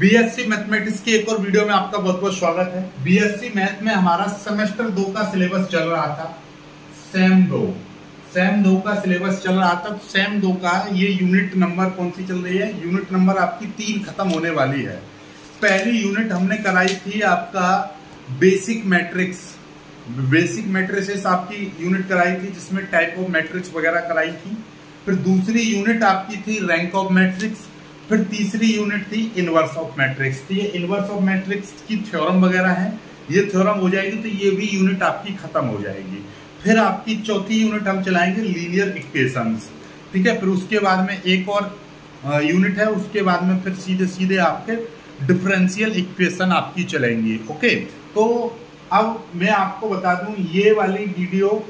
BSc mathematics की एक और वीडियो में आपका बहुत बहुत स्वागत है। बीएससी मैथ में हमारा सेमेस्टर 2 का सिलेबस चल रहा था। सेम 2 का सिलेबस चल रहा था। सेम 2 का ये यूनिट नंबर कौन सी चल रही है? यूनिट नंबर आपकी 3 खत्म होने वाली है। पहली यूनिट हमने कराई थी आपका बेसिक मैट्रिक्स आपकी यूनिट कराई थी, जिसमें टाइप ऑफ मैट्रिक्स वगैरह कराई थी। फिर दूसरी यूनिट आपकी थी रैंक ऑफ मैट्रिक्स। फिर तीसरी यूनिट थी इनवर्स ऑफ मैट्रिक्स। तो ये इनवर्स ऑफ मैट्रिक्स की थ्योरम वगैरह है। ये थ्योरम हो जाएगी तो ये भी यूनिट आपकी खत्म हो जाएगी। फिर आपकी चौथी यूनिट हम चलाएंगे लीनियर इक्वेशंस, ठीक है। फिर उसके बाद में एक और यूनिट है, उसके बाद में फिर सीधे सीधे आपके डिफरेंशियल इक्वेशन आपकी चलेंगी। ओके, तो अब मैं आपको बता दूं, ये वाली वीडियो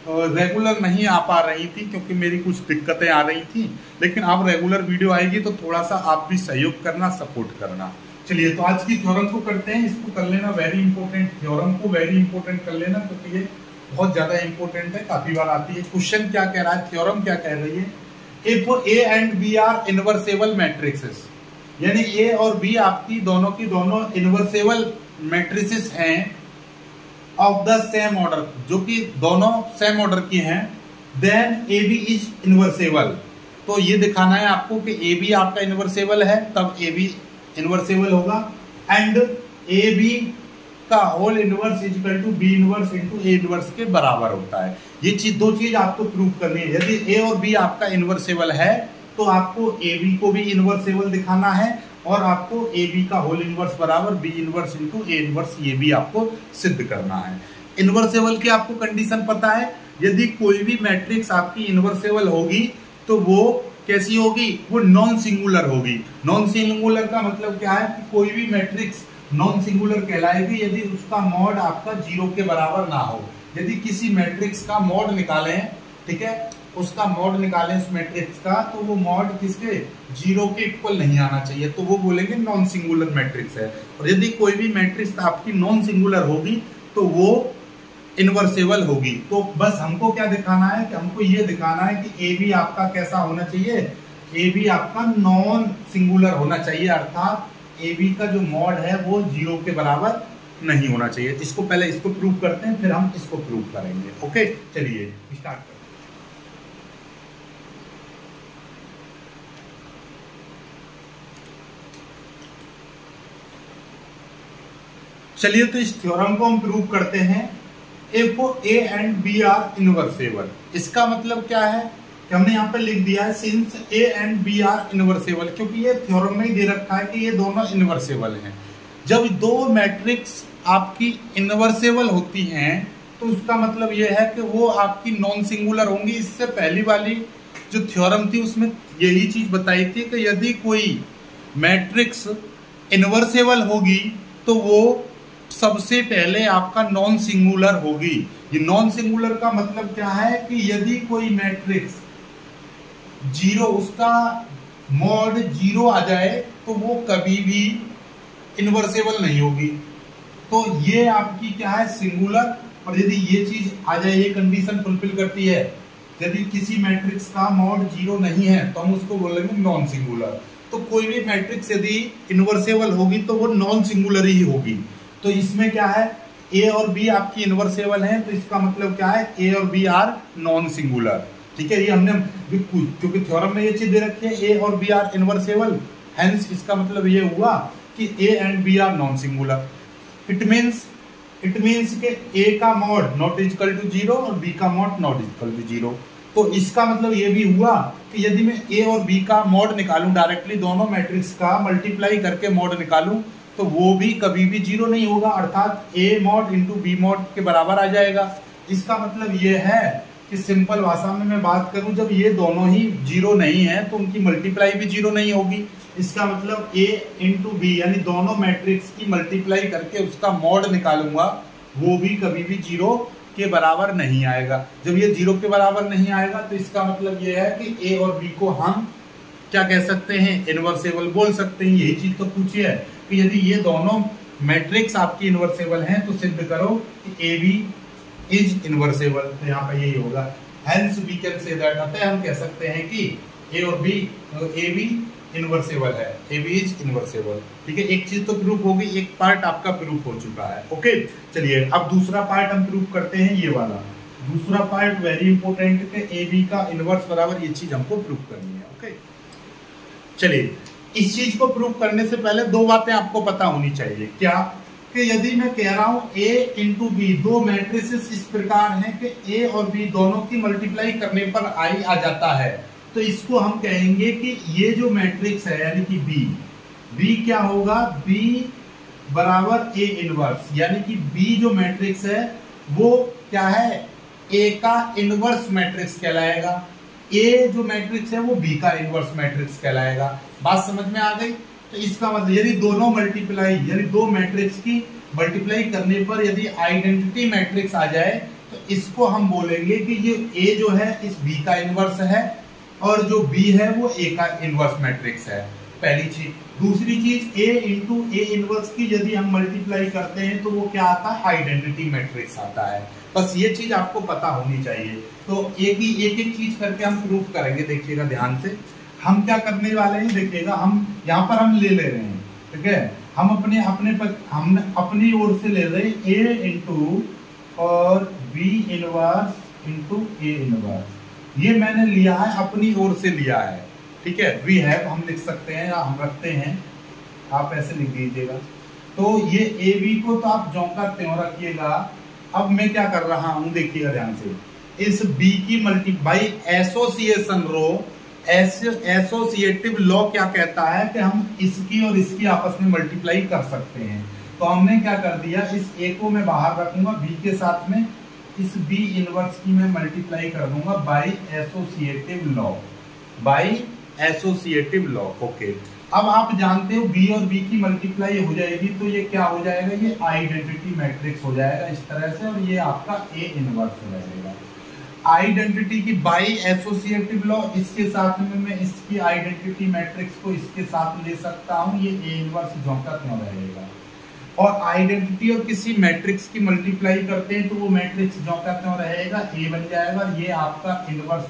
रेगुलर नहीं आ पा रही थी क्योंकि मेरी कुछ दिक्कतें आ रही थी, लेकिन अब रेगुलर वीडियो आएगी तो थोड़ा सा आप भी सहयोग करना, सपोर्ट करना। चलिए, तो आज की थ्योरम को करते हैं। इसको कर लेना वेरी इंपॉर्टेंट, थ्योरम को वेरी इंपॉर्टेंट कर लेना क्योंकि ये बहुत ज्यादा इंपॉर्टेंट है, काफी बार आती है। क्वेश्चन क्या कह रहा है, थ्योरम क्या कह रही है? If A and B are invertible matrices, यानी ए और बी आपकी दोनों की दोनों इनवर्सेबल मैट्रिसेस हैं ऑफ द सेम ऑर्डर, जो कि दोनों सेम ऑर्डर की हैं, then A B is invertible. तो ये दिखाना है आपको कि ए बी आपका इनवर्सेबल है, तब ए बी इनवर्सेबल होगा। एंड ए बी का whole inverse is equal to B inverse into A inverse के बराबर होता है। ये दो चीज आपको प्रूव करनी है। यदि ए और बी आपका इनवर्सेबल है तो आपको ए बी को भी इनवर्सेबल दिखाना है और आपको ए बी का होल इनवर्स बराबर B inverse into A inverse, ये भी आपको सिद्ध करना है। इनवर्सेबल की आपको कंडीशन पता है, यदि कोई भी मैट्रिक्स आपकी इनवर्सेबल होगी तो वो कैसी होगी? वो नॉन सिंगुलर होगी। नॉन सिंगुलर का मतलब क्या है कि कोई भी मैट्रिक्स नॉन सिंगुलर कहलाएगी यदि उसका मॉड आपका 0 के बराबर ना हो। यदि किसी मैट्रिक्स का मॉड निकालें, ठीक है, उसका मॉड निकालें उस मैट्रिक्स का, तो वो मॉड किसके? 0 के इक्वल नहीं आना चाहिए, तो वो बोलेंगे नॉन सिंगुलर मैट्रिक्स है। और यदि कोई भी मैट्रिक्स आपकी नॉन सिंगुलर होगी तो वो इनवर्सेबल होगी। तो बस हमको क्या दिखाना है कि हमको ये दिखाना है कि ए बी आपका कैसा होना चाहिए? ए बी आपका नॉन सिंगुलर होना चाहिए, अर्थात ए बी का जो मॉड है वो 0 के बराबर नहीं होना चाहिए। इसको पहले इसको प्रूव करते हैं, फिर हम इसको प्रूव करेंगे। ओके, चलिए स्टार्ट करते हैं। चलिए, तो इस थ्योरम को हम प्रूव करते हैं। If A and B are invertible, इसका मतलब क्या है कि हमने यहाँ पे लिख दिया है since A and B are invertible, क्योंकि ये थ्योरम में ही दे रखा है कि ये दोनों इनवर्सेबल हैं। जब दो मैट्रिक्स आपकी इनवर्सेबल होती हैं तो उसका मतलब ये है कि वो आपकी नॉन सिंगुलर होंगी। इससे पहली वाली जो थ्योरम थी उसमें यही चीज बताई थी कि यदि कोई मैट्रिक्स इनवर्सेबल होगी तो वो सबसे पहले आपका नॉन सिंगुलर होगी। ये नॉन सिंगुलर का मतलब क्या है कि यदि कोई मैट्रिक्स 0, उसका मॉड 0 आ जाए तो वो कभी भी इनवर्सेबल नहीं होगी। तो ये आपकी क्या है? सिंगुलर। और यदि ये चीज आ जाए, ये कंडीशन फुलफिल करती है, यदि किसी मैट्रिक्स का मॉड 0 नहीं है तो हम उसको बोलेंगे नॉन सिंगुलर। तो कोई भी मैट्रिक्स यदि इनवर्सेबल होगी तो वो नॉन सिंगुलर ही होगी। तो इसमें क्या है? ए और बी आपकी इनवर्सेबल हैं, तो इसका मतलब क्या है? ए और बी आर नॉन सिंगुलर, ठीक है। ये हमने क्योंकि थ्योरम में ये चीज दे रखी है, ए और बी आर इनवर्सेबल, हेंस इसका मतलब ये हुआ कि A and B are non singular. It means के ए का मॉड नॉट इक्वल टू 0 और बी का मॉड नॉट इक्वल टू 0। तो इसका मतलब ये भी हुआ कि यदि मैं ए और बी का मॉड निकालूं, डायरेक्टली दोनों मैट्रिक्स का मल्टीप्लाई करके मॉड निकालूं, तो वो भी कभी भी 0 नहीं होगा, अर्थात A mod into B mod के बराबर आ जाएगा। इसका मतलब ये है कि सिंपल भाषा में मैं बात करूं, जब ये दोनों ही 0 नहीं है तो उनकी मल्टीप्लाई भी 0 नहीं होगी। इसका मतलब ए इंटू बी, यानी दोनों मैट्रिक्स की मल्टीप्लाई करके उसका मॉड निकालूंगा, वो भी कभी भी 0 के बराबर नहीं आएगा। जब ये 0 के बराबर नहीं आएगा तो इसका मतलब ये है कि ए और बी को हम क्या कह सकते हैं? इनवर्सेबल बोल सकते हैं। यही चीज तो पूछी है कि यदि ये दोनों मैट्रिक्स आपकी इनवर्सेबल हैं तो सिद्ध करो कि ए बी इज इनवर्सेबल। तो यहाँ पे यही होगा, hence we can say that. अतः हम कह सकते हैं कि ए और बी, ए बी इन्वर्सेबल है, ए बी इज इन्वर्सेबल। ठीक है, एक चीज तो प्रूफ हो गई, एक पार्ट आपका प्रूफ हो चुका है। ओके, चलिए अब दूसरा पार्ट हम प्रूफ करते हैं, ये वाला दूसरा पार्ट वेरी इंपॉर्टेंट के ए बी का इनवर्स बराबर, ये चीज हमको प्रूफ करनी है। ओके, चलिए इस चीज को प्रूफ करने से पहले दो बातें आपको पता होनी चाहिए। क्या कि यदि मैं कह रहा हूं ए इंटू बी, दो मैट्रिसेस इस प्रकार हैं कि ए और बी दोनों की मल्टीप्लाई करने पर आई आ जाता है, तो इसको हम कहेंगे कि ये जो मैट्रिक्स है यानी कि बी क्या होगा, बी बराबर ए इनवर्स, यानी कि बी जो मैट्रिक्स है वो क्या है, ए का इनवर्स मैट्रिक्स कहलाएगा। ए जो मैट्रिक्स है वो बी का इनवर्स मैट्रिक्स कहलाएगा। बात समझ में आ गई? तो इसका मतलब यदि दोनों मल्टीप्लाई, यदि दो मैट्रिक्स की मल्टीप्लाई करने पर यदि आइडेंटिटी मैट्रिक्स आ जाए तो इसको हम बोलेंगे कि ये ए जो है इस बी का इनवर्स है और जो बी है वो ए का इनवर्स मैट्रिक्स है, पहली चीज। दूसरी चीज, ए इंटू ए इनवर्स की यदि हम मल्टीप्लाई करते हैं तो वो क्या आता है, आइडेंटिटी मैट्रिक्स आता है। बस ये चीज आपको पता होनी चाहिए। तो एक एक चीज करके हम प्रूफ करेंगे, देखिएगा ध्यान से। हम क्या करने वाले हैं, देखिएगा हम यहाँ पर हम ले रहे हैं, ठीक है, हम अपनी ओर से ले रहे हैं ए इंटू और B inverse into A inverse. ये मैंने लिया है, अपनी ओर से लिया है, ठीक है। वी हैव हम लिख सकते हैं या हम रखते हैं, आप ऐसे लिख दीजिएगा। तो ये ए बी को तो आप ज्यों का त्यों रखिएगा। अब मैं क्या कर रहा हूं, देखिएगा ध्यान से, इस बी की by association row, associative law क्या कहता है कि हम इसकी और इसकी आपस में मल्टीप्लाई कर सकते हैं। तो हमने क्या कर दिया, इस ए को मैं बाहर रखूंगा, बी के साथ में इस बी इनवर्स की मैं मल्टीप्लाई कर दूंगा by associative law, by associative law. Okay, अब आप जानते हो बी और बी की मल्टीप्लाई हो जाएगी तो ये क्या हो जाएगा, ये आइडेंटिटी मैट्रिक्स हो जाएगा इस तरह से, और ये आपका ए इनवर्स हो जाएगा। आइडेंटिटी की बाई एसोसिएटिव लॉ, इसके साथ में मैं इसकी आइडेंटिटी मैट्रिक्स को इसके साथ ले सकता हूं, ये ए इनवर्स ज्यों का त्यों रहेगा। और आइडेंटिटी और किसी मैट्रिक्स की मल्टीप्लाई करते हैं तो वो मैट्रिक्स ज्यों का त्यों रहेगा, ए बन जाएगा, ये आपका इनवर्स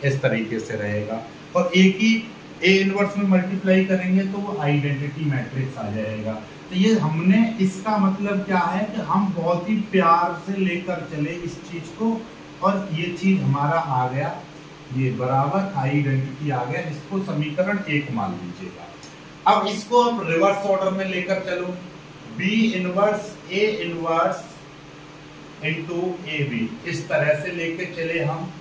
इस तरीके से रहेगा। और ए की ए इनवर्स में मल्टीप्लाई करेंगे तो वो आइडेंटिटी मैट्रिक्स आ जाएगा। तो ये हमने, इसका मतलब क्या है कि हम बहुत ही प्यार से लेकर चले इस चीज को, और ये चीज हमारा आ गया, ये बराबर आइडेंटिटी आ गया। इसको समीकरण 1 मान लीजिएगा। अब इसको हम रिवर्स ऑर्डर में लेकर चलो, B inverse A inverse into A B, इस तरह से लेके चले हम।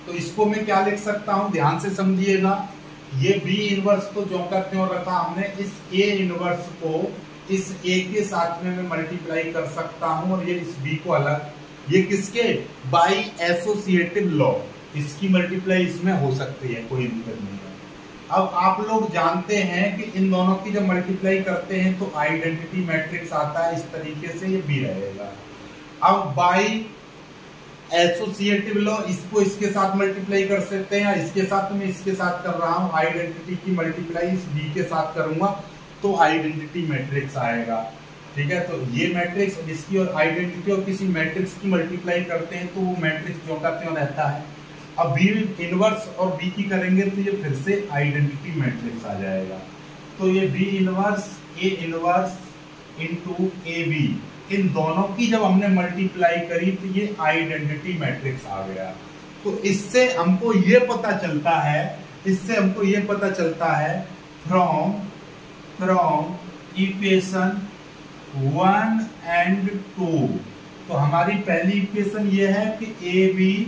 तो इसको मैं क्या लिख सकता हूं, ध्यान से समझिएगा। ये बी इनवर्स तो ज्यों का त्यों रखा हमने, इस ए इनवर्स को इस ए के साथ में मैं मल्टीप्लाई कर सकता हूं, और ये इस बी को अलग, ये किसके, बाई एसोसिएटिव लॉ, इसकी मल्टीप्लाई इसमें हो सकती है, कोई दिक्कत नहीं है। अब आप लोग जानते हैं कि इन दोनों की जब मल्टीप्लाई करते हैं तो आइडेंटिटी मैट्रिक्स आता है इस तरीके से, ये बी रहेगा। अब बाई एसोसिएटिव लॉ, इसको इसके साथ मल्टीप्लाई कर सकते हैं, या इसके साथ मैं इसके साथ कर रहा हूं, आइडेंटिटी की मल्टीप्लाई इस बी के साथ करूंगा तो आइडेंटिटी मैट्रिक्स आएगा, ठीक है। तो ये मैट्रिक्स इसकी और आइडेंटिटी और किसी मैट्रिक्स की मल्टीप्लाई करते हैं तो वो मैट्रिक्स ज्यों का त्यों रहता है। अब बी इनवर्स और बी की करेंगे तो ये फिर से आइडेंटिटी मैट्रिक्स आ जाएगा। तो ये B inverse A inverse into A B, इन दोनों की जब हमने मल्टीप्लाई करी तो ये आइडेंटिटी मैट्रिक्स आ गया। तो इससे हमको ये पता चलता है, फ्रॉम इक्वेशन 1 एंड 2, तो हमारी पहली इक्वेशन ये है कि ए बी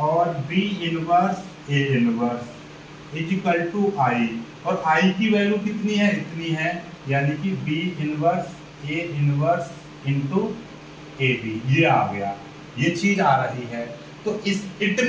और B inverse A inverse is equal to I, और आई की वैल्यू कितनी है, इतनी है, यानी कि B inverse A inverse into A B, ये आ गया, ये चीज आ रही है। तो इस इट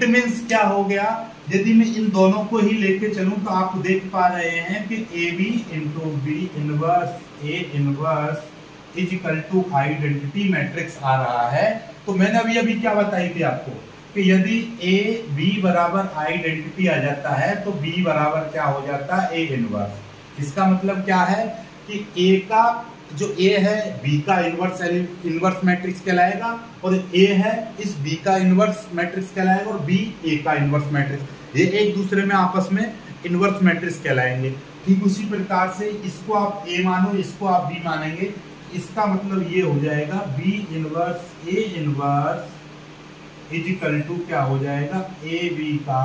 मीन्स क्या हो गया, यदि मैं इन दोनों को ही लेके चलूं तो आप देख पा रहे हैं कि A B into B inverse A inverse is equal to identity matrix आ रहा है। तो मैंने अभी क्या बताई थी आपको कि यदि ए बी बराबर आइडेंटिटी आ जाता है तो बी बराबर क्या हो जाता है, ए इनवर्स। इसका मतलब क्या है कि ए का जो ए है बी का इनवर्स मैट्रिक्स कहलाएगा, और ए है इस बी का इनवर्स मैट्रिक्स कहलाएगा, और बी ए का इनवर्स मैट्रिक्स, ये एक दूसरे में आपस में इनवर्स मैट्रिक्स कहलाएंगे। ठीक उसी प्रकार से इसको आप ए मानो, इसको आप बी मानेंगे, इसका मतलब ये हो जाएगा B inverse A inverse is equal to क्या हो जाएगा, ए बी का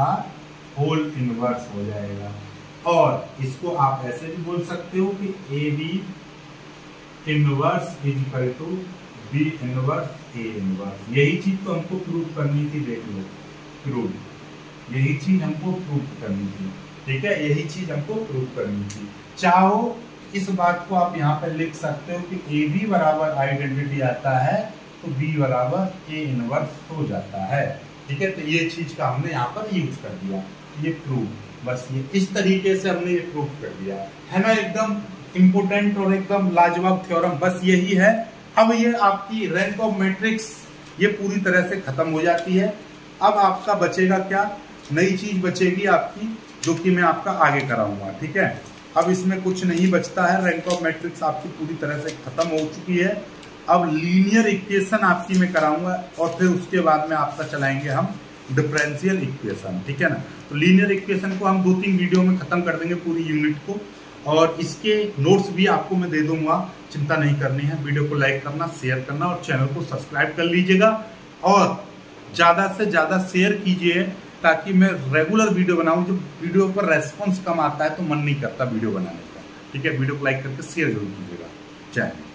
होल इनवर्स हो जाएगा। और इसको आप ऐसे भी बोल सकते हो कि A B inverse is equal to B inverse A inverse. यही चीज तो हमको प्रूव करनी थी, देख लो प्रूव, यही चीज हमको प्रूव करनी थी। ठीक है, यही चीज हमको प्रूव करनी थी। चाहो इस बात को आप यहाँ पर लिख सकते हो कि ए बी बराबर आइडेंटिटी आता है तो बी बराबर ए इनवर्स हो जाता है। ठीक है, तो ये चीज का हमने यहाँ पर यूज कर दिया, ये प्रूव, बस ये इस तरीके से हमने ये प्रूव कर दिया है ना। एकदम इंपोर्टेंट और एकदम लाजवाब थ्योरम बस यही है। अब ये आपकी रैंक ऑफ मैट्रिक्स ये पूरी तरह से खत्म हो जाती है। अब आपका बचेगा क्या, नई चीज बचेगी आपकी, जो कि मैं आपका आगे कराऊंगा। ठीक है, अब इसमें कुछ नहीं बचता है, रैंक ऑफ मैट्रिक्स आपकी पूरी तरह से खत्म हो चुकी है। अब लीनियर इक्वेशन आपकी मैं कराऊंगा और फिर उसके बाद में आपका चलाएंगे हम डिफरेंशियल इक्वेशन। ठीक है ना, तो लीनियर इक्वेशन को हम 2-3 वीडियो में खत्म कर देंगे पूरी यूनिट को, और इसके नोट्स भी आपको मैं दे दूंगा, चिंता नहीं करनी है। वीडियो को लाइक करना, शेयर करना और चैनल को सब्सक्राइब कर लीजिएगा और ज़्यादा से ज़्यादा शेयर कीजिए ताकि मैं रेगुलर वीडियो बनाऊं। जब वीडियो पर रेस्पॉन्स कम आता है तो मन नहीं करता वीडियो बनाने का। ठीक है, वीडियो को लाइक करके शेयर जरूर कीजिएगा। जय हिंद।